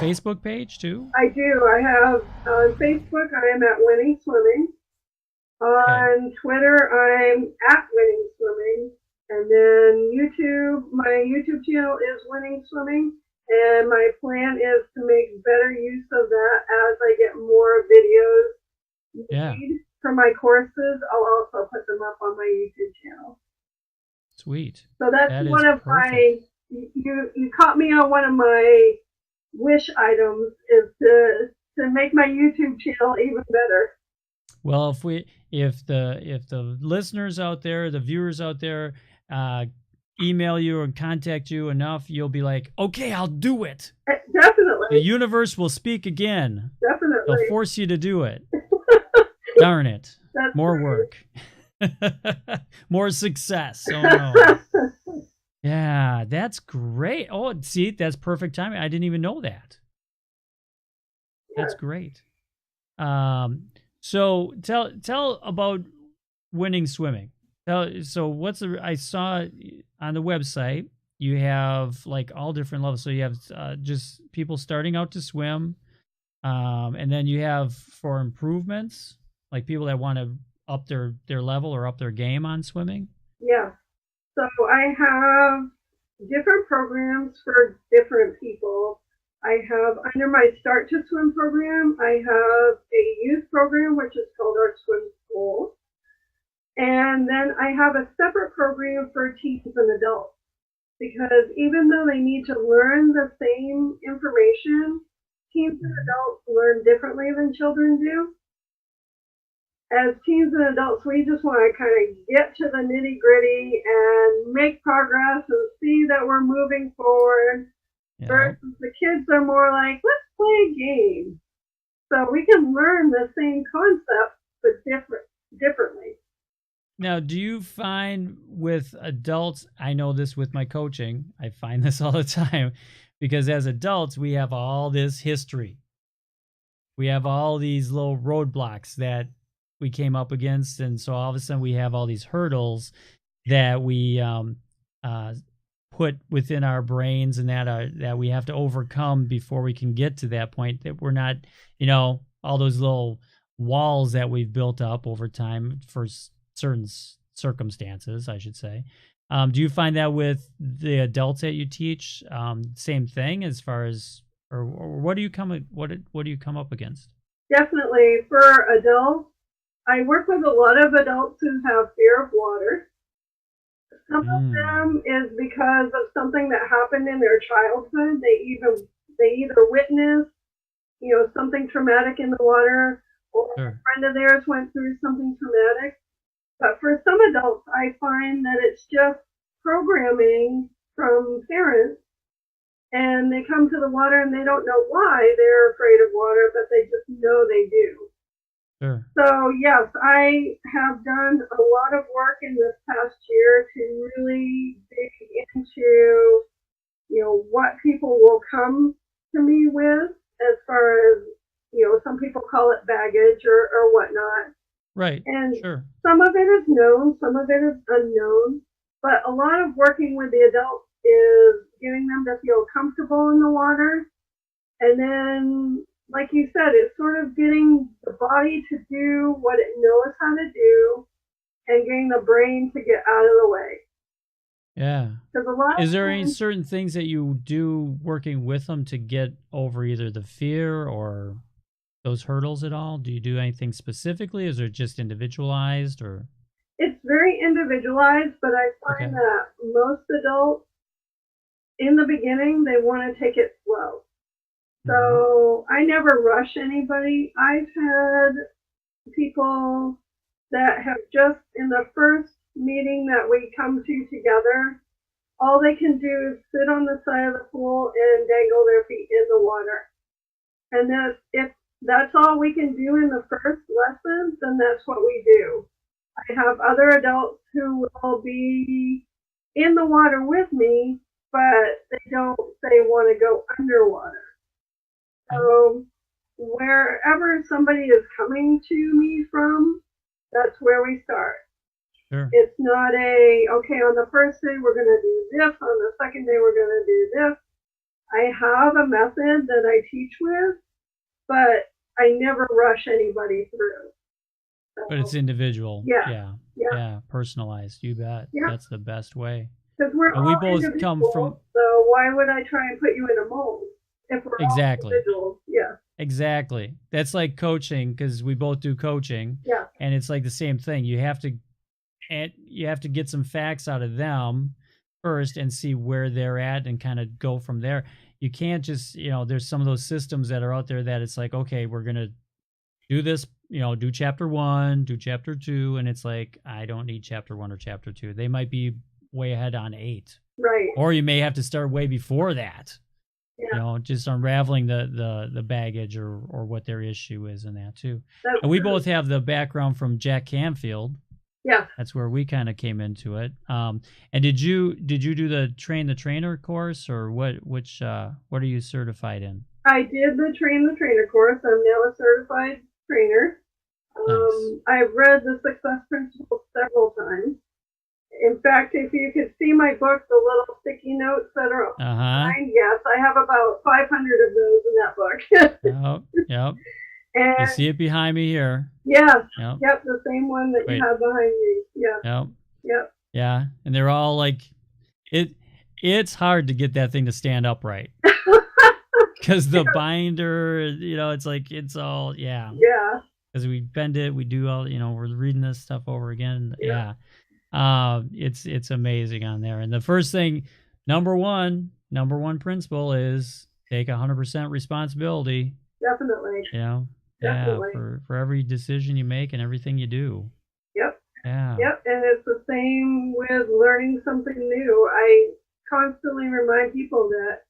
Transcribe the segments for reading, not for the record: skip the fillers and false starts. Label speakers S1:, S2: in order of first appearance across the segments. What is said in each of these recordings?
S1: Facebook page too?
S2: I do. I have on Facebook, I am at Winning Swimming.
S1: Okay.
S2: On Twitter, I'm at Winning Swimming. And then YouTube, my YouTube channel is Winning Swimming. And my plan is to make better use of that as I get more videos
S1: Yeah.
S2: made for my courses. I'll also put them up on my YouTube channel.
S1: Sweet.
S2: So that's
S1: That
S2: one
S1: is
S2: of my,
S1: perfect.
S2: you caught me on one of my wish items is to make my YouTube channel even better.
S1: Well, if the listeners out there, the viewers out there, email you and contact you enough, you'll be like, okay, I'll do it.
S2: Definitely.
S1: The universe will speak again.
S2: Definitely.
S1: They'll force you to do it. Darn it.
S2: That's
S1: More
S2: right.
S1: work. More success. Oh no. Yeah, that's great. Oh, see, that's perfect timing. I didn't even know that. That's great. So tell about Winning Swimming. So I saw on the website you have like all different levels. So you have just people starting out to swim, and then you have for improvements, like people that want to up their level or up their game on swimming.
S2: Yeah. So I have different programs for different people. I have under my Start to Swim program, I have a youth program, which is called our Swim School. And then I have a separate program for teens and adults. Because even though they need to learn the same information, teens and adults learn differently than children do. As teens and adults, we just want to kind of get to the nitty gritty and make progress and see that we're moving forward.
S1: Yeah.
S2: Versus the kids are more like, let's play a game. So we can learn the same concept, but differently.
S1: Now, do you find with adults, I know this with my coaching, I find this all the time, because as adults, we have all this history. We have all these little roadblocks that we came up against. And so all of a sudden we have all these hurdles that we put within our brains and that we have to overcome before we can get to that point, that we're not, all those little walls that we've built up over time for certain circumstances, I should say. Do you find that with the adults that you teach, same thing as far as, or what do you come up against?
S2: Definitely for adults, I work with a lot of adults who have fear of water. Some of them is because of something that happened in their childhood. They either witnessed, something traumatic in the water, or a friend of theirs went through something traumatic. But for some adults, I find that it's just programming from parents, and they come to the water and they don't know why they're afraid of water, but they just know they do.
S1: Sure.
S2: So yes, I have done a lot of work in this past year to really dig into, what people will come to me with as far as, some people call it baggage or whatnot.
S1: Right.
S2: And
S1: sure.
S2: Some of it is known, some of it is unknown, but a lot of working with the adults is getting them to feel comfortable in the water. And then, like you said, it's sort of getting the body to do what it knows how to do and getting the brain to get out of the way.
S1: Yeah. Is there any certain things that you do working with them to get over either the fear or those hurdles at all? Do you do anything specifically? Is it just individualized or?
S2: It's very individualized, but I find that most adults in the beginning, they want to take it slow. So I never rush anybody. I've had people that have just in the first meeting that we come to together, all they can do is sit on the side of the pool and dangle their feet in the water. And if that's all we can do in the first lesson, then that's what we do. I have other adults who will be in the water with me, but they don't say want to go underwater. So wherever somebody is coming to me from, that's where we start.
S1: Sure.
S2: It's not okay, on the first day we're going to do this, on the second day we're going to do this. I have a method that I teach with, but I never rush anybody through. So,
S1: but it's individual.
S2: Yeah.
S1: Personalized. You bet.
S2: Yeah.
S1: That's the best way.
S2: Because we're
S1: and
S2: all
S1: we both
S2: individuals,
S1: come from.
S2: So why would I try and put you in a mold if we're
S1: Exactly.
S2: all individuals? Yeah.
S1: Exactly. That's like coaching, because we both do coaching.
S2: Yeah.
S1: And it's like the same thing. You have to get some facts out of them first and see where they're at and kind of go from there. You can't just, there's some of those systems that are out there that it's like, okay, we're going to do this, do chapter 1, do chapter 2. And it's like, I don't need chapter 1 or chapter 2. They might be way ahead on 8.
S2: Right.
S1: Or you may have to start way before that.
S2: Yeah.
S1: Just unraveling the baggage or what their issue is in that too.
S2: That's
S1: and we
S2: true.
S1: both have the background from Jack Canfield.
S2: Yeah.
S1: That's where we kind of came into it. And did you do the Train the Trainer course, or what are you certified in?
S2: I did the Train the Trainer course. I'm now a certified trainer.
S1: Nice.
S2: I've read the Success Principles several times. In fact, if you could see my book, the little sticky notes that are behind, yes, I have about 500 of those in that book.
S1: Yep.
S2: And
S1: you see it behind me here.
S2: Yes.
S1: Yep,
S2: the same one that you have behind me. Yeah. Yep.
S1: Yeah, and they're all like, it's hard to get that thing to stand upright. Because the binder, it's like, it's all,
S2: Yeah.
S1: Because we bend it, we do all, we're reading this stuff over again. Yeah. It's amazing on there. And the first thing, number one principle is take 100% responsibility.
S2: Definitely. Definitely.
S1: For every decision you make and everything you do.
S2: Yep.
S1: Yeah.
S2: Yep. And it's the same with learning something new. I constantly remind people that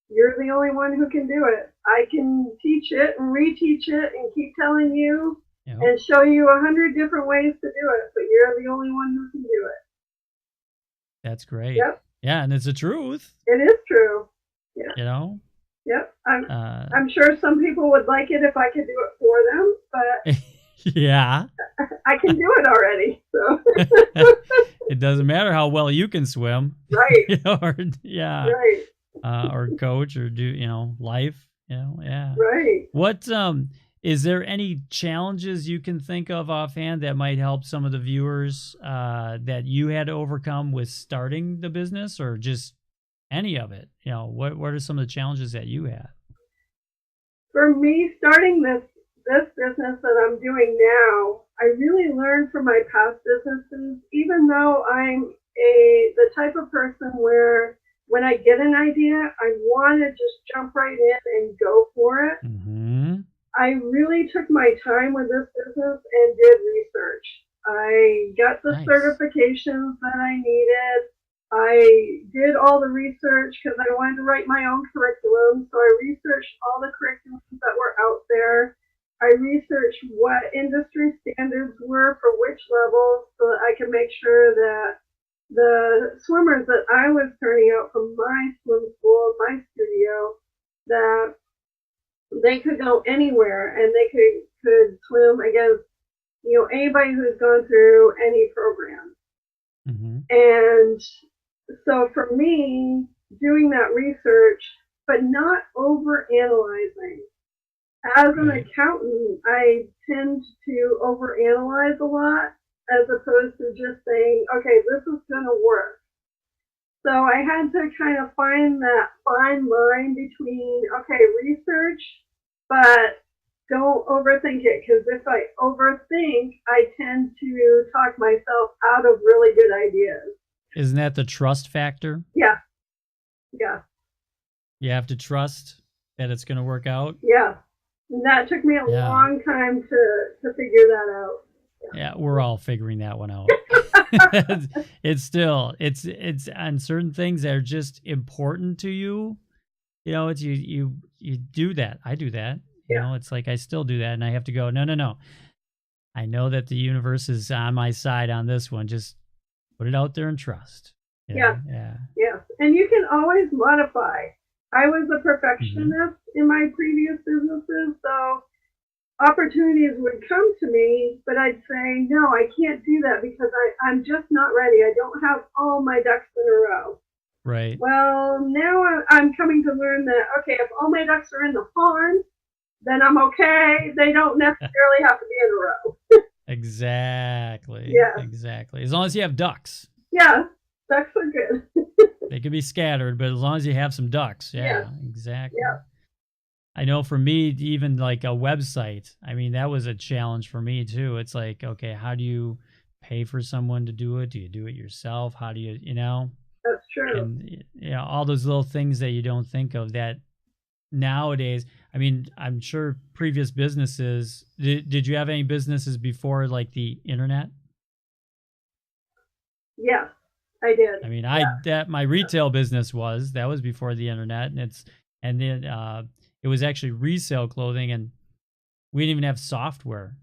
S2: you're the only one who can do it. I can teach it and reteach it and keep telling you and show you 100 different ways to do it, but you're the only one who can do it.
S1: That's great.
S2: Yep.
S1: Yeah, and it's the truth.
S2: It is true. Yeah. Yep. I'm sure some people would like it if I could do it for them, but
S1: yeah,
S2: I can do it already. So
S1: it doesn't matter how well you can swim,
S2: right?
S1: Right. Or coach or do life, yeah.
S2: Right.
S1: What is there any challenges you can think of offhand that might help some of the viewers that you had to overcome with starting the business, or just any of it? What are some of the challenges that you had?
S2: For me, starting this business that I'm doing now, I really learned from my past businesses. Even though I'm the type of person where when I get an idea, I want to just jump right in and go for it.
S1: Mm-hmm.
S2: I really took my time with this business and did research. I got the certifications that I needed. I did all the research because I wanted to write my own curriculum. So I researched all the curriculums that were out there. I researched what industry standards were for which level so that I could make sure that the swimmers that I was turning out from my swim school, my studio, that they could go anywhere and they could swim against anybody who's gone through any program.
S1: Mm-hmm.
S2: And so for me, doing that research, but not over analyzing. As an accountant, I tend to overanalyze a lot as opposed to just saying, okay, this is going to work. So I had to kind of find that fine line between, okay, research, but don't overthink it. Because if I overthink, I tend to talk myself out of really good ideas.
S1: Isn't that the trust factor?
S2: Yeah.
S1: You have to trust that it's going to work out?
S2: Yeah. And that took me a long time to figure that out.
S1: Yeah, we're all figuring that one out. It's on certain things that are just important to you. It's you do that. I do that. It's like I still do that, and I have to go, no. I know that the universe is on my side on this one. Just put it out there and trust.
S2: Yeah. And you can always modify. I was a perfectionist in my previous businesses, so opportunities would come to me, but I'd say, no, I can't do that because I'm just not ready. I don't have all my ducks in a row.
S1: Right.
S2: Well, now I'm coming to learn that, okay, if all my ducks are in the pond, then I'm okay. They don't necessarily have to be in a row.
S1: Exactly.
S2: Yeah.
S1: Exactly. As long as you have ducks.
S2: Yeah, ducks are good.
S1: They can be scattered, but as long as you have some ducks. Yeah, exactly.
S2: Yeah.
S1: I know for me, even like a website, I mean, that was a challenge for me too. It's like, okay, how do you pay for someone to do it? Do you do it yourself? How do you,
S2: That's true.
S1: And all those little things that you don't think of that nowadays. I mean, I'm sure previous businesses, did you have any businesses before like the internet?
S2: Yes, I did.
S1: I mean, my retail business that was before the internet, and then it was actually resale clothing, and we didn't even have software.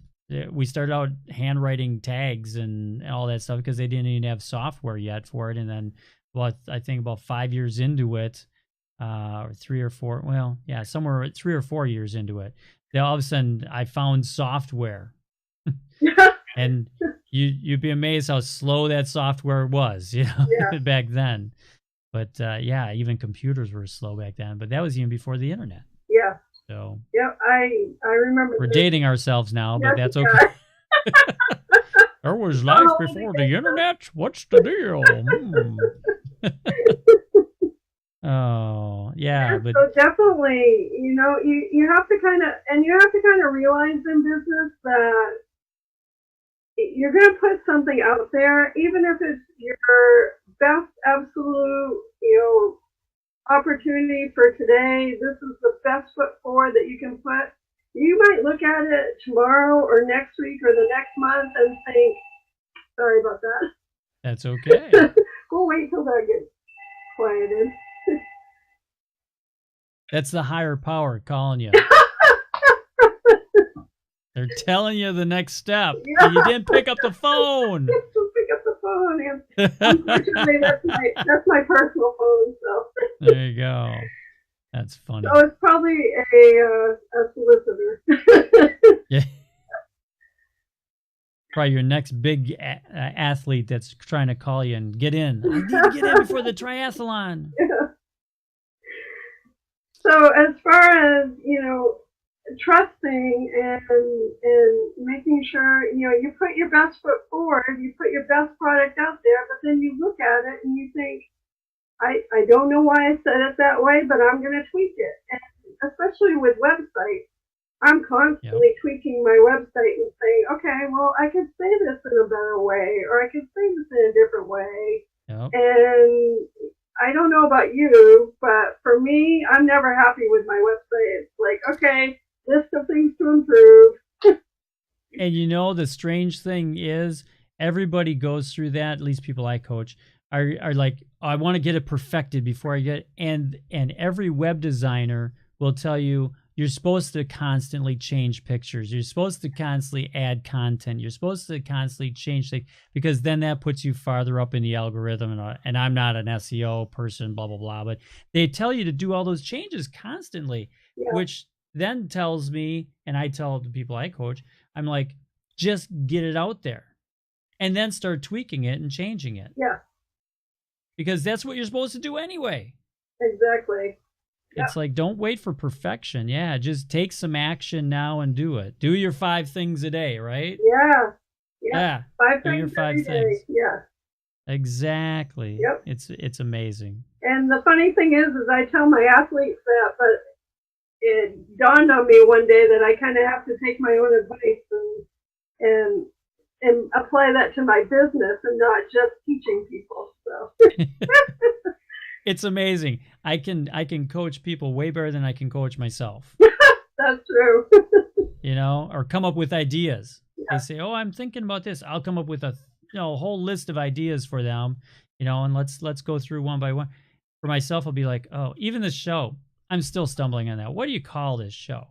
S1: We started out handwriting tags and all that stuff because they didn't even have software yet for it. And then, I think about 5 years into it, or 3 or 4, somewhere 3 or 4 years into it, then all of a sudden I found software. And you'd be amazed how slow that software was, back then. But even computers were slow back then. But that was even before the internet.
S2: Yeah.
S1: So.
S2: Yep, I remember.
S1: We're dating ourselves now, but that's okay. There was life before the internet. What's the deal? Oh, yeah, but
S2: so definitely, you have to kind of realize in business that you're going to put something out there, even if it's your best absolute, opportunity for today. This is the best foot forward that you can put. You might look at it tomorrow or next week or the next month and think, sorry about that.
S1: That's okay.
S2: We'll wait till that gets quieted.
S1: That's the higher power calling you. They're telling you the next step. Yeah. You didn't pick up the phone.
S2: Pick up the phone. Unfortunately, that's my personal phone. So
S1: there you go. That's funny.
S2: So it's probably a solicitor.
S1: Yeah. Probably your next big athlete that's trying to call you and get in. I need to get in before the triathlon.
S2: Yeah. So as far as, trusting and making sure, you put your best foot forward, you put your best product out there, but then you look at it and you think, I don't know why I said it that way, but I'm going to tweak it. And especially with websites, I'm constantly tweaking my website and saying, okay, well, I could say this in a better way, or I could say this in a different way.
S1: Yep.
S2: And I don't know about you, but for me, I'm never happy with my website. It's like, okay, list of things to improve.
S1: And the strange thing is, everybody goes through that. At least people I coach are like, I want to get it perfected before I get it. And every web designer will tell you, you're supposed to constantly change pictures. You're supposed to constantly add content. You're supposed to constantly change things, because then that puts you farther up in the algorithm. And I'm not an SEO person, blah, blah, blah. But they tell you to do all those changes constantly, which then tells me, and I tell the people I coach, I'm like, just get it out there and then start tweaking it and changing it.
S2: Yeah.
S1: Because that's what you're supposed to do anyway.
S2: Exactly.
S1: It's like, don't wait for perfection. Yeah, just take some action now and do it. Do your 5 things a day, right?
S2: Yeah. 5
S1: do
S2: things
S1: your 5 things.
S2: Day. Yeah.
S1: Exactly.
S2: Yep.
S1: It's amazing.
S2: And the funny thing is I tell my athletes that, but it dawned on me one day that I kind of have to take my own advice and apply that to my business and not just teaching people. So.
S1: It's amazing. I can coach people way better than I can coach myself.
S2: That's true.
S1: Or come up with ideas. Yeah. They say, "Oh, I'm thinking about this." I'll come up with a whole list of ideas for them, and let's go through one by one. For myself, I'll be like, "Oh, even this show, I'm still stumbling on that. What do you call this show?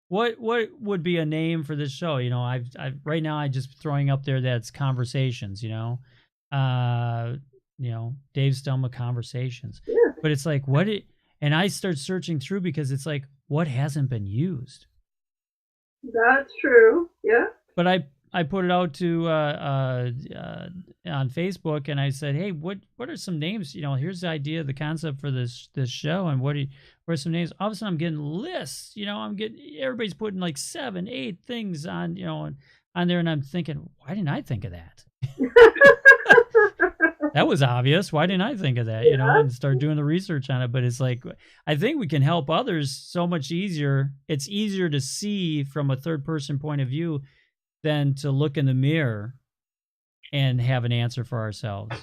S1: What would be a name for this show?" I've right now I'm just throwing up there that's conversations, Dave Stelma Conversations. Yeah. But it's like, and I start searching through, because it's like, what hasn't been used?
S2: That's true. Yeah.
S1: But I put it out to on Facebook, and I said, hey, what are some names? Here's the idea, the concept for this show, and what are some names? All of a sudden, I'm getting lists. Everybody's putting like 7, 8 things on on there, and I'm thinking, why didn't I think of that? That was obvious. Why didn't I think of that? And start doing the research on it. But it's like, I think we can help others so much easier. It's easier to see from a third person point of view than to look in the mirror and have an answer for ourselves.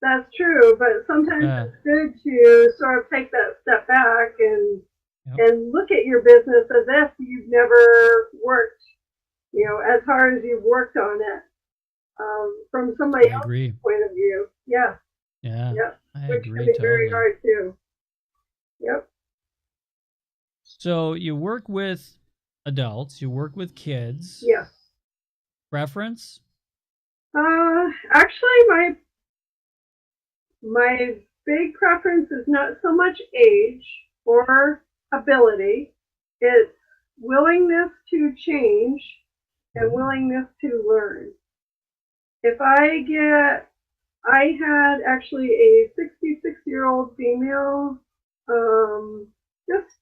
S2: That's true, but sometimes it's good to sort of take that step back and look at your business as if you've never worked, as hard as you've worked on it, from somebody else's point of view. Yeah.
S1: Yeah.
S2: Yep.
S1: I
S2: Which
S1: agree
S2: can be
S1: totally.
S2: very hard too. Yep.
S1: So you work with adults, you work with kids.
S2: Yes.
S1: Preference?
S2: Actually, my big preference is not so much age or ability. It's willingness to change and willingness to learn. I had actually a 66-year-old female, just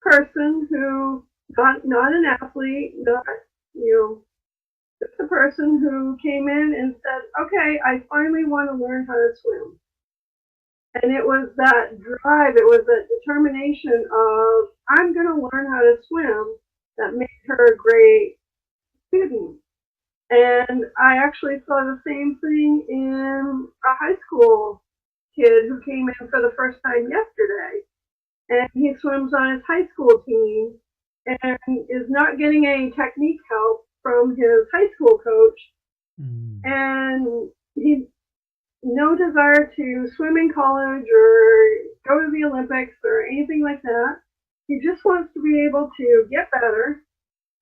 S2: person who, not an athlete, not, just a person who came in and said, okay, I finally want to learn how to swim. And it was that drive, it was that determination of, I'm going to learn how to swim, that made her a great student. And I actually saw the same thing in a high school kid who came in for the first time yesterday. And he swims on his high school team and is not getting any technique help from his high school coach. And he no desire to swim in college or go to the Olympics or anything like that. He just wants to be able to get better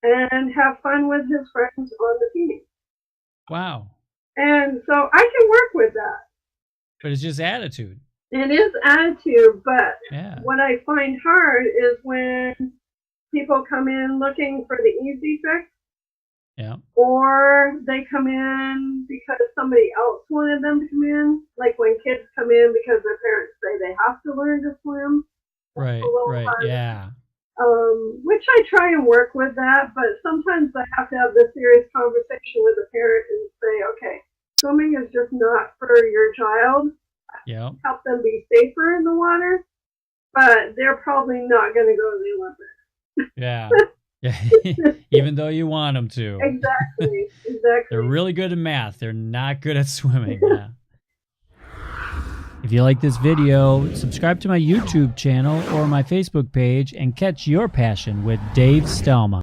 S2: and have fun with his friends on the team.
S1: Wow.
S2: And so I can work with that.
S1: But it's just attitude.
S2: It is attitude, but what I find hard is when people come in looking for the easy fix.
S1: Yeah.
S2: Or they come in because somebody else wanted them to come in. Like when kids come in because their parents say they have to learn to swim.
S1: Right,
S2: hard.
S1: Yeah.
S2: Which I try and work with that, but sometimes I have to have this serious conversation with the parent and say, okay, swimming is just not for your child.
S1: Yeah.
S2: Help them be safer in the water, but they're probably not going to go to the Olympics.
S1: Yeah. Even though you want them to.
S2: Exactly.
S1: They're really good at math. They're not good at swimming. Yeah. If you like this video, subscribe to my YouTube channel or my Facebook page and catch your passion with Dave Stelma.